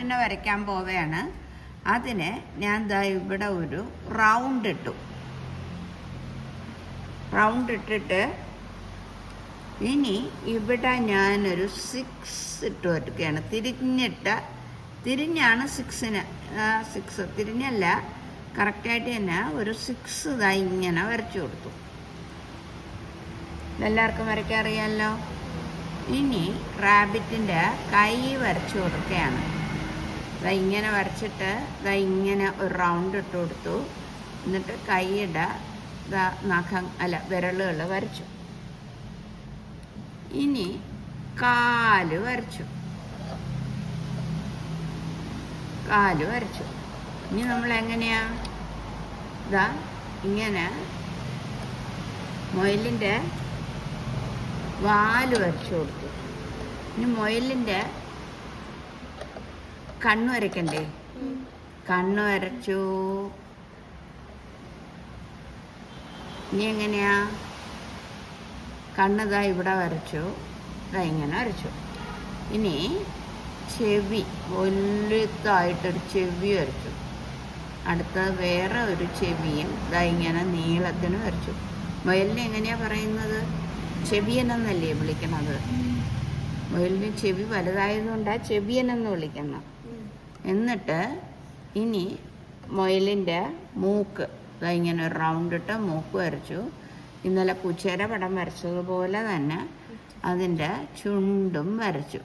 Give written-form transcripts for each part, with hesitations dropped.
തന്നെ വരയ്ക്കാൻ പോവുകയാണ്. അതിന് ഞാൻ ദാ ഇവിടെ ഒരു റൗണ്ട് ഇട്ടിട്ട് ഇനി ഇവിടെ ഞാനൊരു 6 ഇട്ട് വരയ്ക്കുകയാണ്. തിരിഞ്ഞാണ് 6 തിരിഞ്ഞല്ല, കറക്റ്റായിട്ട് തന്നെ ഒരു 6 ഇതായി ഇങ്ങനെ വരച്ചു കൊടുത്തു. എല്ലാവർക്കും വരയ്ക്കാൻ അറിയാമല്ലോ. ഇനി റാബിറ്റിൻ്റെ കൈ വരച്ചു കൊടുക്കുകയാണ്. ഇതാ ഇങ്ങനെ വരച്ചിട്ട് ഇതാ ഇങ്ങനെ ഒരു റൗണ്ട് ഇട്ട് കൊടുത്തു. എന്നിട്ട് കൈയുടെ വിരലുകൾ വരച്ചു. ഇനി കാല് വരച്ചു. ഇനി നമ്മൾ എങ്ങനെയാ ഇതാ ഇങ്ങനെ മുയലിൻ്റെ വാല് വരച്ചു കൊടുത്തു. ഇനി മുയലിൻ്റെ കണ്ണ് വരയ്ക്കണ്ടേ? കണ്ണ് വരച്ചു. ഇനി എങ്ങനെയാ? കണ്ണിതാ ഇവിടെ വരച്ചു, ഇതാ ഇങ്ങനെ വരച്ചു. ഇനി ചെവി, വലുതായിട്ടൊരു ചെവി വരച്ചു. അടുത്ത വേറെ ഒരു ചെവിയും ഇതാ ഇങ്ങനെ നീളത്തിന് വരച്ചു. മുയലിനെ എങ്ങനെയാ പറയുന്നത്? ചെവിയനെന്നല്ലേ വിളിക്കണത്. മുയലിന് ചെവി വലുതായതുകൊണ്ടാണ് ചെവിയനെന്ന് വിളിക്കണം. എന്നിട്ട് ഇനി മുയലിൻ്റെ മൂക്ക് ഇതാ ഇങ്ങനെ ഒരു റൗണ്ട് ഇട്ട് മൂക്ക് വരച്ചു. ഇന്നലെ പൂച്ചയുടെ പടം വരച്ചതുപോലെ തന്നെ അതിൻ്റെ ചുണ്ടും വരച്ചു.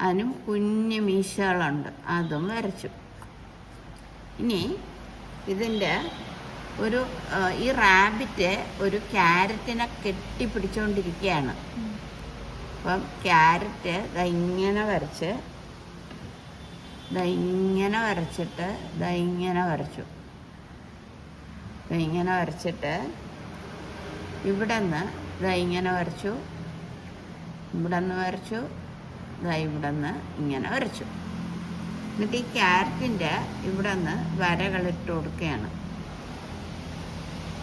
അതിനും കുഞ്ഞു മീശകളുണ്ട്, അതും വരച്ചു. ഇനി ഇതിൻ്റെ ഈ റാബിറ്റ് ഒരു ക്യാരറ്റിനെ കെട്ടിപ്പിടിച്ചുകൊണ്ടിരിക്കുകയാണ്. അപ്പം ക്യാരറ്റ് ഇങ്ങനെ വരച്ചിട്ട് ഇങ്ങനെ വരച്ചിട്ട് ഇവിടെ നിന്ന് ഇങ്ങനെ വരച്ചു, ഇവിടെ നിന്ന് വരച്ചു, ഇവിടെ നിന്ന് ഇങ്ങനെ വരച്ചു. എന്നിട്ട് ഈ ക്യാരറ്റിൻ്റെ ഇവിടെ നിന്ന് വരകളിട്ട് കൊടുക്കുകയാണ്.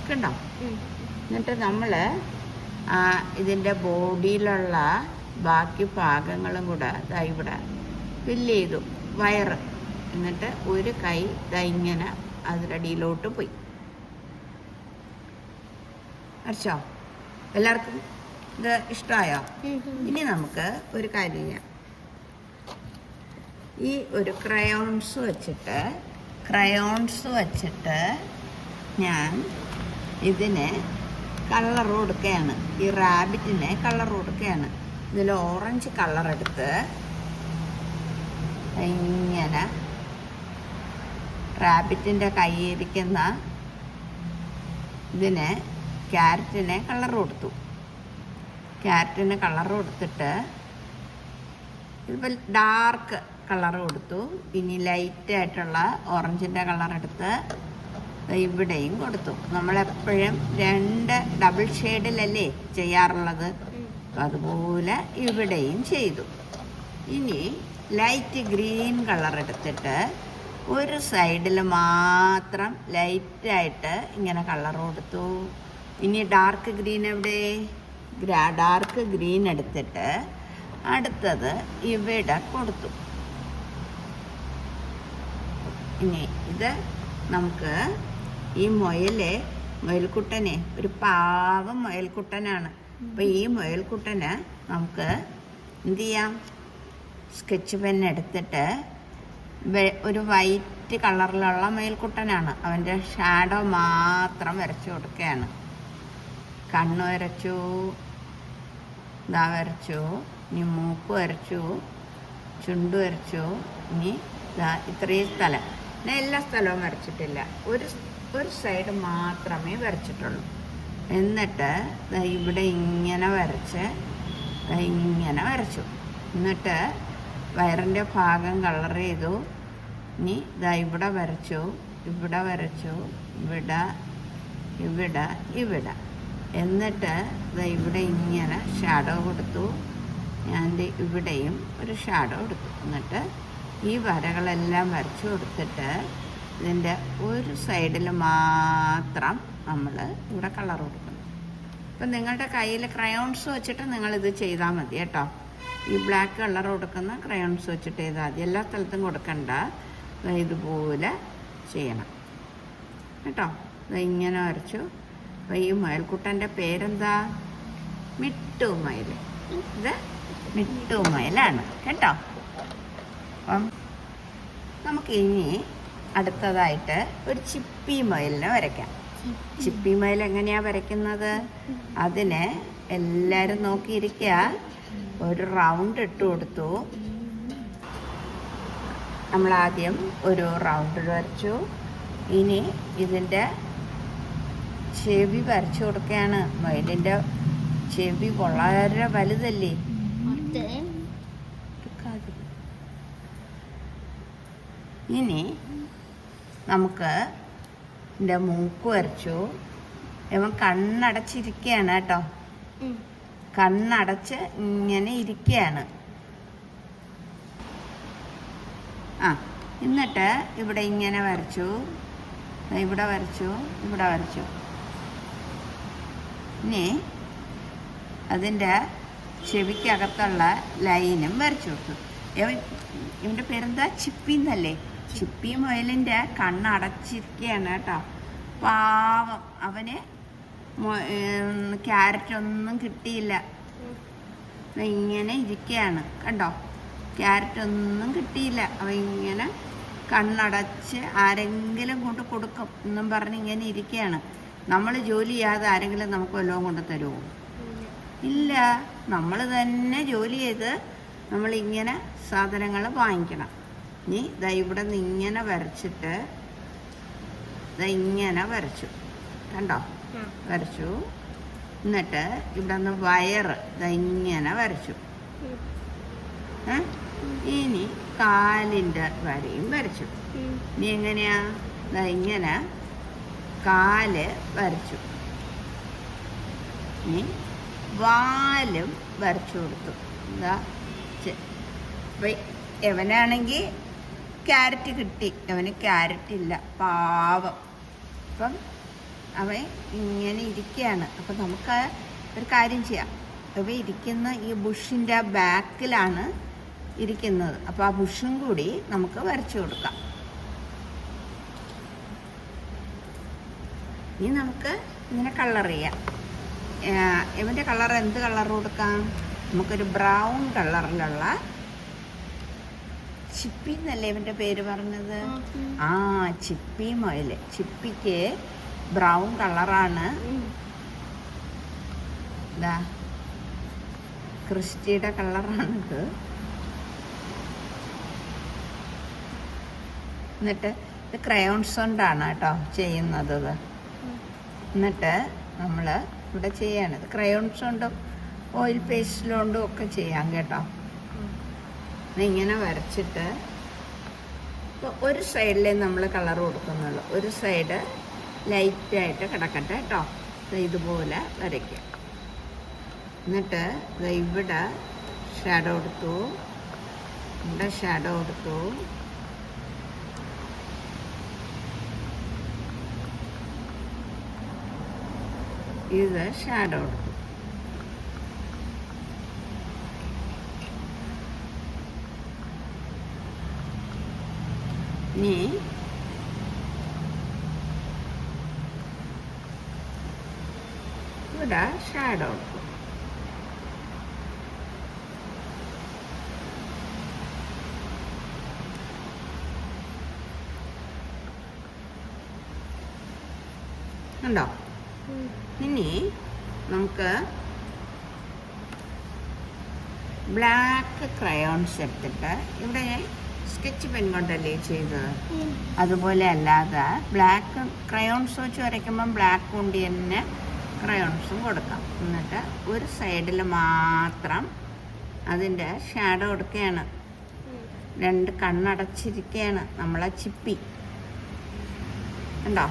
കണ്ടോ? എന്നിട്ട് നമ്മൾ ഇതിൻ്റെ ബോഡിയിലുള്ള ബാക്കി ഭാഗങ്ങളും കൂടെ ഇവിടെ ഫില്ല് ചെയ്തു. വയറ്. എന്നിട്ട് ഒരു കൈ ഇങ്ങനെ അതിരടിയിലോട്ട് പോയി. അടിച്ചോ? എല്ലാവർക്കും ഇത് ഇഷ്ടമായോ? ഇനി നമുക്ക് ഒരു കാര്യം ചെയ്യാം. ഈ ഒരു ക്രയോൺസ് വെച്ചിട്ട് ഞാൻ ഇതിന് കളർ കൊടുക്കുകയാണ്. ഈ റാബിറ്റിനെ കളർ കൊടുക്കുകയാണ്. ഇതിൽ ഓറഞ്ച് കളർ എടുത്ത് ഇങ്ങനെ റാബിറ്റിൻ്റെ കയ്യിരിക്കുന്ന ക്യാരറ്റിനെ കളർ കൊടുത്തു. ക്യാരറ്റിന് കളർ കൊടുത്തിട്ട് ഇതിപ്പോൾ ഡാർക്ക് കളർ കൊടുത്തു. ഇനി ലൈറ്റായിട്ടുള്ള ഓറഞ്ചിൻ്റെ കളർ എടുത്ത് ഇവിടെയും കൊടുത്തു. നമ്മളെപ്പോഴും 2 ഡബിൾ ഷെയ്ഡിലല്ലേ ചെയ്യാറുള്ളത്, അതുപോലെ ഇവിടെയും ചെയ്തു. ഇനി ലൈറ്റ് ഗ്രീൻ കളർ എടുത്തിട്ട് ഒരു സൈഡിൽ മാത്രം ലൈറ്റായിട്ട് ഇങ്ങനെ കളർ കൊടുത്തു. ഇനി ഡാർക്ക് ഗ്രീൻ എവിടെ? ഡാർക്ക് ഗ്രീൻ എടുത്തിട്ട് അടുത്തത് ഇവിടെ കൊടുത്തു. ഇനി ഇത് നമുക്ക് ഈ മുയൽക്കുട്ടനെ ഒരു പാവം മുയൽക്കുട്ടനാണ്. അപ്പോൾ ഈ മുയൽക്കുട്ടന് നമുക്ക് എന്ത് ചെയ്യാം? സ്കെച്ച് പെൻ എടുത്തിട്ട് ഒരു വൈറ്റ് കളറിലുള്ള മുയൽക്കുട്ടനാണ്, അവൻ്റെ ഷാഡോ മാത്രം വരച്ചു കൊടുക്കുകയാണ്. കണ്ണ് വരച്ചു, വരച്ചു. ഇനി മൂക്ക് വരച്ചു, ചുണ്ട് വരച്ചു. ഇനി ഇത്രയും സ്ഥലം, എല്ലാ സ്ഥലവും വരച്ചിട്ടില്ല, ഒരു സൈഡ് മാത്രമേ വരച്ചിട്ടുള്ളൂ. എന്നിട്ട് ഇവിടെ ഇങ്ങനെ വരച്ചു. എന്നിട്ട് വയറിൻ്റെ ഭാഗം കളർ ചെയ്തു. ഇനി ഇവിടെ വരച്ചു, ഇവിടെ. എന്നിട്ട് ഇവിടെ ഇങ്ങനെ ഷാഡോ കൊടുത്തു. ഞാൻ ഇവിടെയും ഒരു ഷാഡോ കൊടുത്തു. എന്നിട്ട് ഈ വരകളെല്ലാം വരച്ചു കൊടുത്തിട്ട് ഇതിൻ്റെ ഒരു സൈഡിൽ മാത്രം നമ്മൾ ഇവിടെ കളർ കൊടുക്കുന്നു. അപ്പം നിങ്ങളുടെ കയ്യിൽ ക്രയോൺസ് വെച്ചിട്ട് നിങ്ങളിത് ചെയ്താൽ മതി കേട്ടോ. ഈ ബ്ലാക്ക് കളർ കൊടുക്കുന്ന ക്രയോൺസ് വെച്ചിട്ട് ചെയ്താൽ മതി. എല്ലാ സ്ഥലത്തും കൊടുക്കണ്ട, ഇതുപോലെ ചെയ്യണം കേട്ടോ. ഇങ്ങനെ വരച്ചു. അപ്പോൾ ഈ മുയൽക്കുട്ടൻ്റെ പേരെന്താ? മിട്ടു മുയൽ. ഇത് മിട്ടു മുയലാണ് കേട്ടോ. അപ്പം നമുക്ക് ഇനി അടുത്തതായിട്ട് ഒരു ചിപ്പി മുയലിനെ വരയ്ക്കാം. ചിപ്പി മുയൽ എങ്ങനെയാണ് വരയ്ക്കുന്നത്? അതിന് എല്ലാവരും നോക്കിയിരിക്കുക. ഒരു റൗണ്ട് ഇട്ട് കൊടുത്തു. നമ്മളാദ്യം ഒരു റൗണ്ട് വരച്ചു. ഇനി ഇതിൻ്റെ ചെവി വരച്ചു കൊടുക്കുകയാണ്. മുയലിൻ്റെ ചെവി വളരെ വലുതല്ലേ. ഇനി നമുക്ക് എൻ്റെ മൂക്ക് വരച്ചു. ഇവൻ കണ്ണടച്ചിരിക്കുകയാണ് കേട്ടോ. കണ്ണടച്ച് ഇങ്ങനെ ഇരിക്കുകയാണ്. എന്നിട്ട് ഇവിടെ ഇങ്ങനെ വരച്ചു, ഇവിടെ വരച്ചു, ഇവിടെ വരച്ചു. ഇനി അതിൻ്റെ ചെവിക്കകത്തുള്ള ലൈനും വരച്ചു കൊടുത്തു. ഇവൻ്റെ പേരെന്താ? ചിപ്പി എന്നല്ലേ. ചിപ്പി മുയലിൻ്റെ കണ്ണടച്ചിരിക്കുകയാണ് കേട്ടോ. പാവം, അവന് ക്യാരറ്റൊന്നും കിട്ടിയില്ല. ഇങ്ങനെ ഇരിക്കുകയാണ് കണ്ടോ. ക്യാരറ്റൊന്നും കിട്ടിയില്ല. അവൻ ഇങ്ങനെ കണ്ണടച്ച് ആരെങ്കിലും കൊണ്ട് കൊടുക്കും എന്നും പറഞ്ഞ് ഇങ്ങനെ ഇരിക്കുകയാണ്. നമ്മൾ ജോലി ചെയ്യാതെ ആരെങ്കിലും നമുക്ക് വല്ലതും കൊണ്ട് തരുമോ? ഇല്ല. നമ്മൾ തന്നെ ജോലി ചെയ്ത് നമ്മളിങ്ങനെ സാധനങ്ങൾ വാങ്ങിക്കണം. ഇനി ദാ ഇവിടെ നിന്ന് ഇങ്ങനെ വരച്ചിട്ട് ഇങ്ങനെ വരച്ചു കണ്ടോ. വരച്ചു. എന്നിട്ട് ഇവിടെ നിന്ന് വയറ് ഇങ്ങനെ വരച്ചു. ഇനി കാലിൻ്റെ വരയും വരച്ചു. ഇനി എങ്ങനെയാ? ഇങ്ങനെ കാല് വരച്ചു. ഇനി വാലും വരച്ചു കൊടുത്തു. എന്താ എവനാണെങ്കിൽ ക്യാരറ്റ് കിട്ടി, അവന് ക്യാരറ്റ് ഇല്ല, പാവം. അപ്പം അവൻ ഇങ്ങനെ ഇരിക്കുകയാണ്. അപ്പം നമുക്ക് ഒരു കാര്യം ചെയ്യാം. അവ ഇരിക്കുന്ന ഈ ബുഷിൻ്റെ ബാക്കിലാണ് ഇരിക്കുന്നത്. അപ്പോൾ ആ ബുഷും കൂടി നമുക്ക് വരച്ചു കൊടുക്കാം. ഇനി നമുക്ക് ഇങ്ങനെ കളർ ചെയ്യാം. ഇവൻ്റെ കളർ എന്ത് കളർ കൊടുക്കാം? നമുക്കൊരു ബ്രൗൺ കളറിലുള്ള ചിപ്പി എന്നല്ലേ ഇവൻ്റെ പേര് പറഞ്ഞത്? ചിപ്പി മുയൽ. ചിപ്പിക്ക് ബ്രൗൺ കളറാണ്. ഇതാ ക്രിസ്റ്റിയുടെ കളറാണിത്. എന്നിട്ട് ഇത് ക്രയോൺസ് കൊണ്ടാണ് കേട്ടോ ചെയ്യുന്നത്. എന്നിട്ട് നമ്മൾ ഇവിടെ ചെയ്യണത് ക്രയോൺസ് കൊണ്ടും ഓയിൽ പേസ്റ്റിലുകൊണ്ടും ഒക്കെ ചെയ്യാം കേട്ടോ. ഇങ്ങനെ വരച്ചിട്ട് ഒരു സൈഡിലേ നമ്മൾ കളർ കൊടുക്കുന്നുള്ളൂ. ഒരു സൈഡ് ലൈറ്റായിട്ട് കിടക്കട്ടെ കേട്ടോ. ഇതുപോലെ വരയ്ക്കുക. എന്നിട്ട് ഇവിടെ ഷാഡോ കൊടുത്തു, ഇവിടെ ഷാഡോ കൊടുത്തു. ഇത് ഷാഡോ കൊടുത്തു. ഇനി ഇവിടെ ഷാഡോ കൊടുത്തു. ഉണ്ടോ? ഇനി നമുക്ക് ബ്ലാക്ക് ക്രയോൺസ് എടുത്തിട്ട്, ഇവിടെ ഞാൻ സ്കെച്ച് പെൻ കൊണ്ടല്ലേ ചെയ്തത്, അതുപോലെ അല്ലാതെ ബ്ലാക്ക് ക്രയോൺസ് വെച്ച് വരയ്ക്കുമ്പം ബ്ലാക്ക് കൊണ്ട് തന്നെ ക്രയോൺസും കൊടുക്കാം. എന്നിട്ട് ഒരു സൈഡിൽ മാത്രം അതിൻ്റെ ഷാഡോ കൊടുക്കുകയാണ്. രണ്ട് കണ്ണടച്ചിരിക്കുകയാണ് നമ്മളെ ചിപ്പി. ഉണ്ടോ?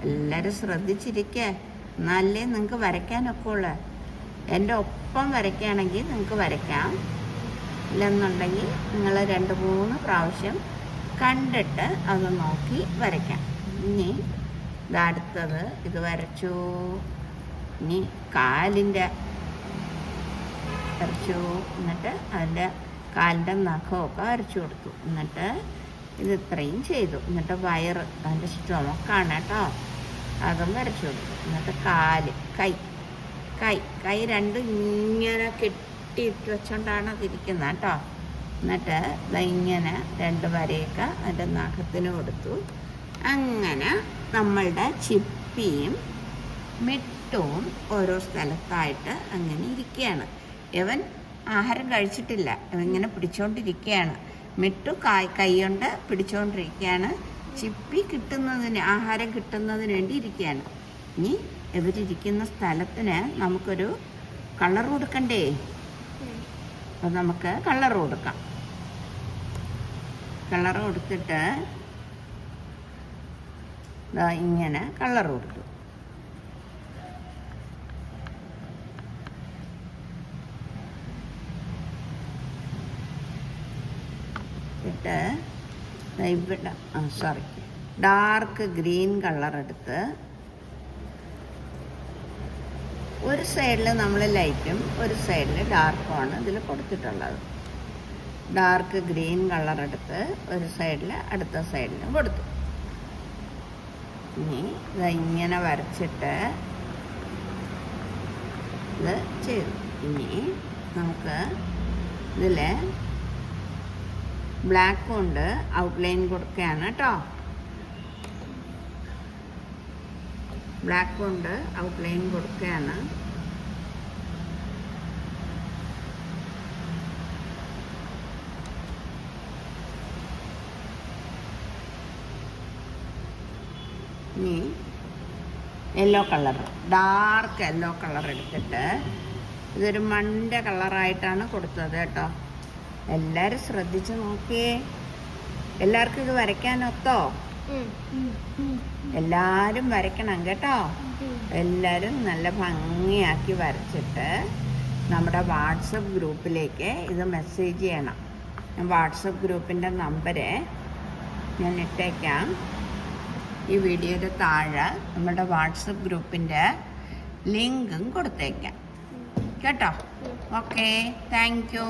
എല്ലാവരും ശ്രദ്ധിച്ചിരിക്കുക, എന്നാലേ നിങ്ങൾക്ക് വരയ്ക്കാനൊക്കെ ഉള്ളു. എൻ്റെ ഒപ്പം വരയ്ക്കുകയാണെങ്കിൽ നിങ്ങൾക്ക് വരയ്ക്കാം. ഇല്ലെന്നുണ്ടെങ്കിൽ നിങ്ങൾ 2-3 പ്രാവശ്യം കണ്ടിട്ട് അത് നോക്കി വരയ്ക്കാം. ഇനി ഇത് വരച്ചു. ഇനി കാലിൻ്റെ വരച്ചു. എന്നിട്ട് അതിൻ്റെ കാലിൻ്റെ നഖമൊക്കെ വരച്ചു കൊടുത്തു. എന്നിട്ട് ഇത് ഇത്രയും ചെയ്തു. എന്നിട്ട് വയറ്, അതിൻ്റെ സ്റ്റൊമക്കാണ് കേട്ടോ, അതും വരച്ചു കൊടുത്തു. എന്നിട്ട് കാല്, കൈ രണ്ടും ഇങ്ങനെ കെട്ടിയിട്ട് വെച്ചോണ്ടാണ് അതിരിക്കുന്നത് കേട്ടോ. എന്നിട്ട് ഇങ്ങനെ 2 വരയൊക്കെ അതിൻ്റെ നഖത്തിന് കൊടുത്തു. അങ്ങനെ നമ്മളുടെ ചിപ്പിയും മിട്ടുവും ഓരോ സ്ഥലത്തായിട്ട് അങ്ങനെ ഇരിക്കുകയാണ്. ഇവൻ ആഹാരം കഴിച്ചിട്ടില്ല, ഇവൻ ഇങ്ങനെ പിടിച്ചുകൊണ്ടിരിക്കുകയാണ്. മിട്ടു കൈ കൊണ്ട് പിടിച്ചുകൊണ്ടിരിക്കുകയാണ്. ചിപ്പി ആഹാരം കിട്ടുന്നതിന് വേണ്ടി ഇരിക്കുകയാണ്. ഇനി ഇവരിയ്ക്കുന്ന സ്ഥലത്തിന് നമുക്കൊരു കളർ കൊടുക്കണ്ടേ? അപ്പം നമുക്ക് കളർ കൊടുക്കാം. കളർ കൊടുത്തിട്ട് ഇങ്ങനെ കളർ കൊടുത്തു. ഇട്ട് ഇവിടെ ഡാർക്ക് ഗ്രീൻ കളർ എടുത്ത് ഒരു സൈഡിൽ നമ്മൾ ലൈറ്റും ഒരു സൈഡിൽ ഡാർക്കുമാണ് ഇതിൽ കൊടുത്തിട്ടുള്ളത്. ഡാർക്ക് ഗ്രീൻ കളർ എടുത്ത് ഒരു സൈഡിൽ അടുത്ത സൈഡിലും കൊടുത്തു. ഇനി ഇങ്ങനെ വരച്ചിട്ട് ഇത് ചെയ്തു. ഇനി നമുക്ക് ഇതിൽ ബ്ലാക്ക് കൊണ്ട് ഔട്ട്ലൈൻ കൊടുക്കുകയാണ് കേട്ടോ. ബ്ലാക്ക് കൊണ്ട് ഔട്ട്ലൈൻ കൊടുക്കുകയാണ്. ഇനി yellow colour, dark yellow colour എടുത്തിട്ട് ഇതൊരു മണ്ട കളറായിട്ടാണ് കൊടുത്തത് കേട്ടോ. എല്ലാവരും ശ്രദ്ധിച്ച് നോക്കിയേ. എല്ലാവർക്കും ഇത് വരയ്ക്കാനൊത്തോ? എല്ലാവരും വരയ്ക്കണം കേട്ടോ. എല്ലാവരും നല്ല ഭംഗിയാക്കി വരച്ചിട്ട് നമ്മുടെ വാട്സപ്പ് ഗ്രൂപ്പിലേക്ക് ഇത് മെസ്സേജ് ചെയ്യണം. വാട്സപ്പ് ഗ്രൂപ്പിൻ്റെ നമ്പര് ഞാൻ ഇട്ടേക്കാം. ഈ വീഡിയോയുടെ താഴെ നമ്മുടെ വാട്സപ്പ് ഗ്രൂപ്പിൻ്റെ ലിങ്കും കൊടുത്തേക്കാം കേട്ടോ. Okay, thank you.